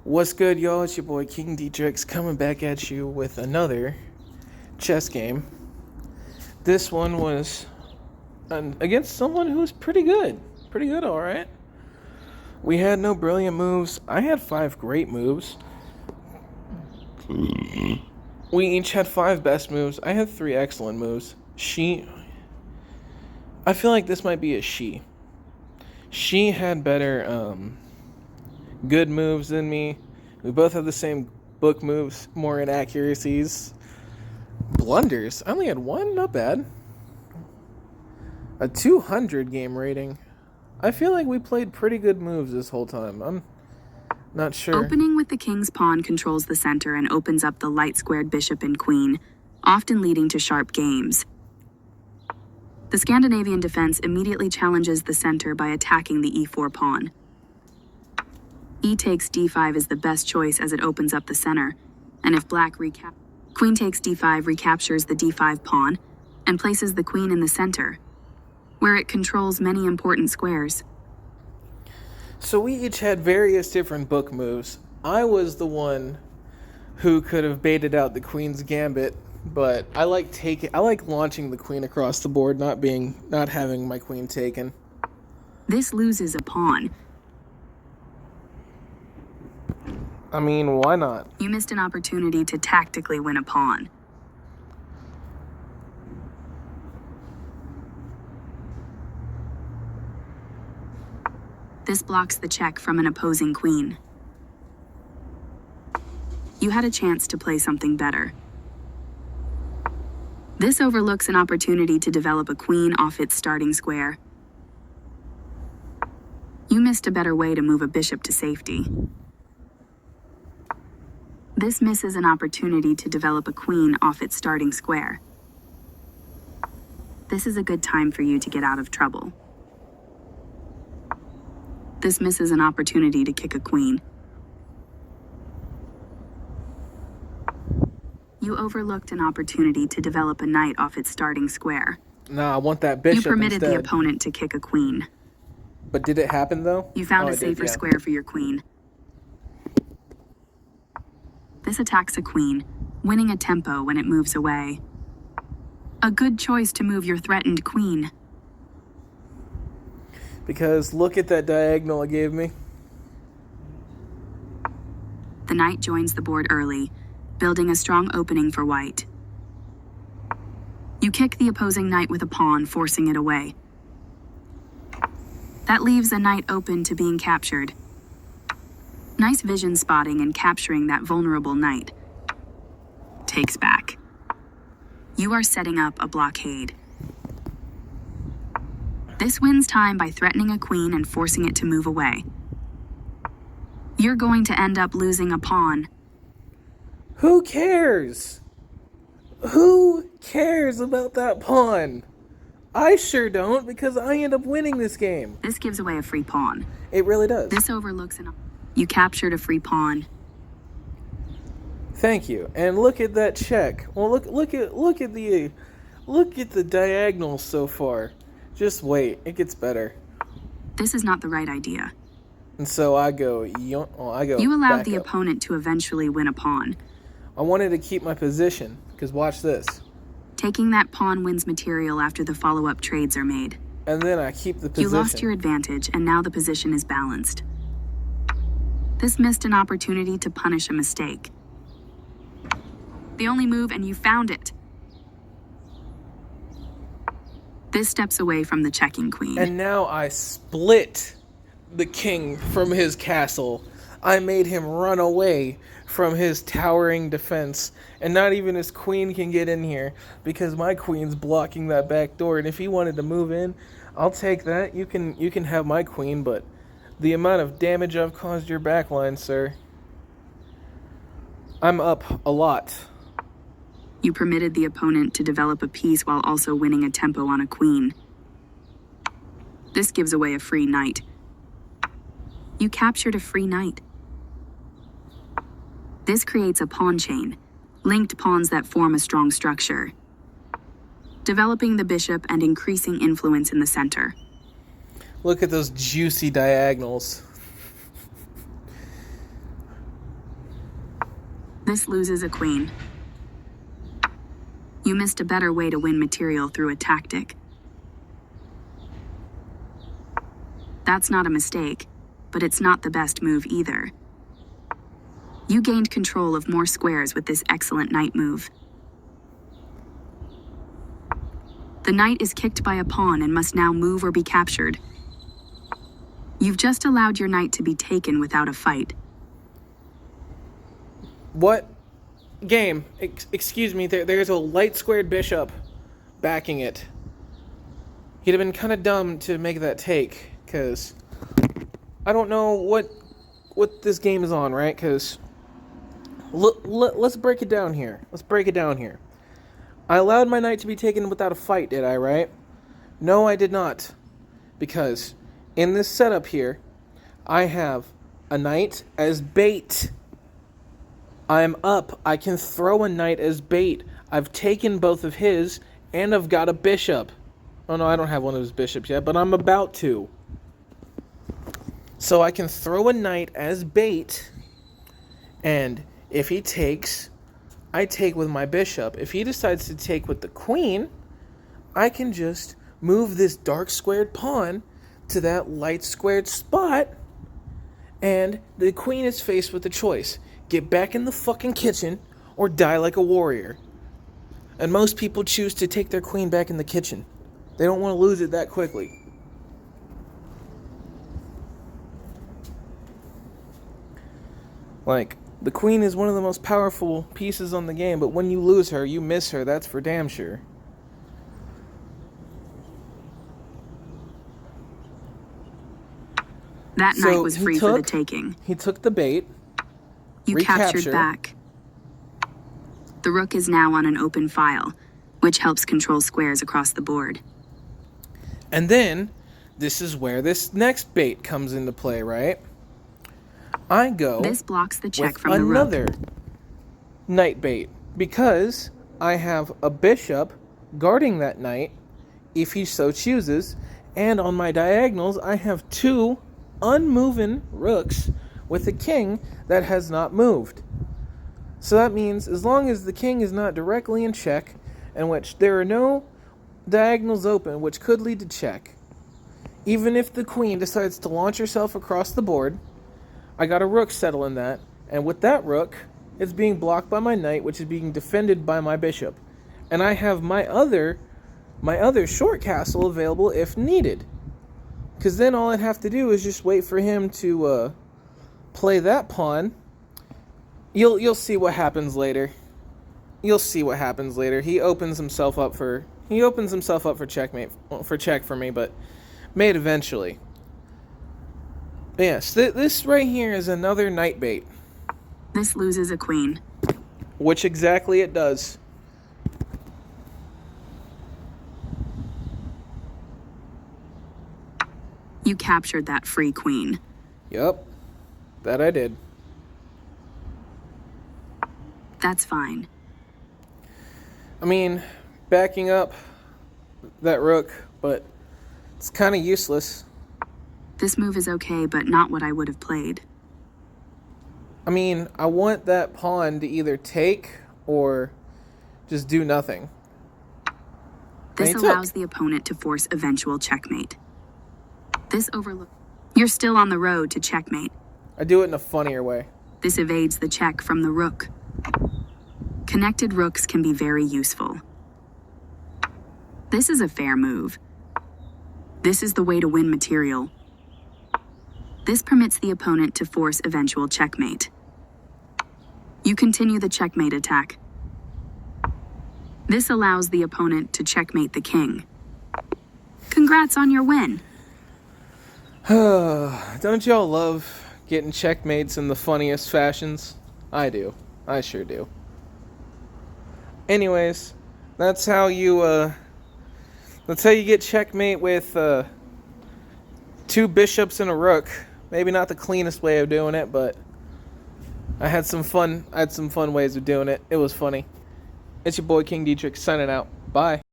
What's good, y'all? It's your boy King D-trix coming back at you with another chess game. This one was against someone who's pretty good. Pretty good, alright. We had no brilliant moves. I had 5 great moves. We each had 5 best moves. I had 3 excellent moves. I feel like this might be a she. She had better good moves than me. We both have the same book moves, more inaccuracies. Blunders. I only had 1, not bad. A 200 game rating. I feel like we played pretty good moves this whole time. I'm not sure. Opening with the king's pawn controls the center and opens up the light-squared bishop and queen, often leading to sharp games. The Scandinavian defense immediately challenges the center by attacking the e4 pawn. E takes d5 is the best choice as it opens up the center, and if black queen takes d5 recaptures the d5 pawn and places the queen in the center, where it controls many important squares. So we each had various different book moves. I was the one who could have baited out the queen's gambit, but I like launching the queen across the board, not having my queen taken. This loses a pawn. I mean, why not? You missed an opportunity to tactically win a pawn. This blocks the check from an opposing queen. You had a chance to play something better. This overlooks an opportunity to develop a queen off its starting square. You missed a better way to move a bishop to safety. This misses an opportunity to develop a queen off its starting square. This is a good time for you to get out of trouble. This misses an opportunity to kick a queen. You overlooked an opportunity to develop a knight off its starting square. Nah, I want that bishop instead. You permitted instead. The opponent to kick a queen. But did it happen, though? You found a safer square for your queen. This attacks a queen, winning a tempo when it moves away. A good choice to move your threatened queen. Because look at that diagonal it gave me. The knight joins the board early, building a strong opening for white. You kick the opposing knight with a pawn, forcing it away. That leaves a knight open to being captured. Nice vision spotting and capturing that vulnerable knight. Takes back. You are setting up a blockade. This wins time by threatening a queen and forcing it to move away. You're going to end up losing a pawn. Who cares? Who cares about that pawn? I sure don't, because I end up winning this game. This gives away a free pawn. It really does. This overlooks an... You captured a free pawn. Thank you. And look at that check. Well, look at the diagonals so far. Just wait, it gets better. This is not the right idea. And so I go. You allowed the opponent to eventually win a pawn. I wanted to keep my position, because watch this. Taking that pawn wins material after the follow-up trades are made. And then I keep the position. You lost your advantage, and now the position is balanced. This missed an opportunity to punish a mistake. The only move, and you found it. This steps away from the checking queen. And now I split the king from his castle. I made him run away from his towering defense. And not even his queen can get in here, because my queen's blocking that back door. And if he wanted to move in, I'll take that. You can have my queen, but the amount of damage I've caused your backline, sir. I'm up a lot. You permitted the opponent to develop a piece while also winning a tempo on a queen. This gives away a free knight. You captured a free knight. This creates a pawn chain, linked pawns that form a strong structure, developing the bishop and increasing influence in the center. Look at those juicy diagonals. This loses a queen. You missed a better way to win material through a tactic. That's not a mistake, but it's not the best move either. You gained control of more squares with this excellent knight move. The knight is kicked by a pawn and must now move or be captured. You've just allowed your knight to be taken without a fight. What? Game. Excuse me, there's a light squared bishop backing it. He'd have been kind of dumb to make that take, because I don't know what this game is on, right? Because let's break it down here. I allowed my knight to be taken without a fight, did I, right? No, I did not. Because in this setup here, I have a knight as bait. I'm up. I can throw a knight as bait. I've taken both of his, and I've got a bishop. Oh no, I don't have one of his bishops yet, but I'm about to. So I can throw a knight as bait, and if he takes, I take with my bishop. If he decides to take with the queen, I can just move this dark squared pawn to that light squared spot, and the queen is faced with a choice. Get back in the fucking kitchen or die like a warrior. And most people choose to take their queen back in the kitchen. They don't want to lose it that quickly. Like, the queen is one of the most powerful pieces on the game, but when you lose her, you miss her, that's for damn sure. That knight was free for the taking. He took the bait. You captured back. The rook is now on an open file, which helps control squares across the board. And then, this is where this next bait comes into play, right? I go This blocks the check with from the rook. another knight bait, because I have a bishop guarding that knight, if he so chooses, and on my diagonals I have two unmoving rooks with a king that has not moved. So that means as long as the king is not directly in check, in which there are no diagonals open which could lead to check, even if the queen decides to launch herself across the board, I got a rook settling that, and with that rook, it's being blocked by my knight, which is being defended by my bishop. And I have my other short castle available if needed. Because then all I'd have to do is just wait for him to play that pawn. You'll see what happens later. You'll see what happens later. He opens himself up for checkmate, for check for me, but mate eventually. Yes, this right here is another knight bait. This loses a queen. Which exactly it does. You captured that free queen. Yup, that I did. That's fine. I mean, backing up that rook, but it's kind of useless. This move is okay, but not what I would have played. I mean, I want that pawn to either take or just do nothing. This allows the opponent to force eventual checkmate. This overlook. You're still on the road to checkmate. I do it in a funnier way. This evades the check from the rook. Connected rooks can be very useful. This is a fair move. This is the way to win material. This permits the opponent to force eventual checkmate. You continue the checkmate attack. This allows the opponent to checkmate the king. Congrats on your win. Don't y'all love getting checkmates in the funniest fashions? I do. I sure do. Anyways, that's how you get checkmate with two bishops and a rook. Maybe not the cleanest way of doing it, but I had some fun ways of doing it. It was funny. It's your boy King D-trix signing out. Bye.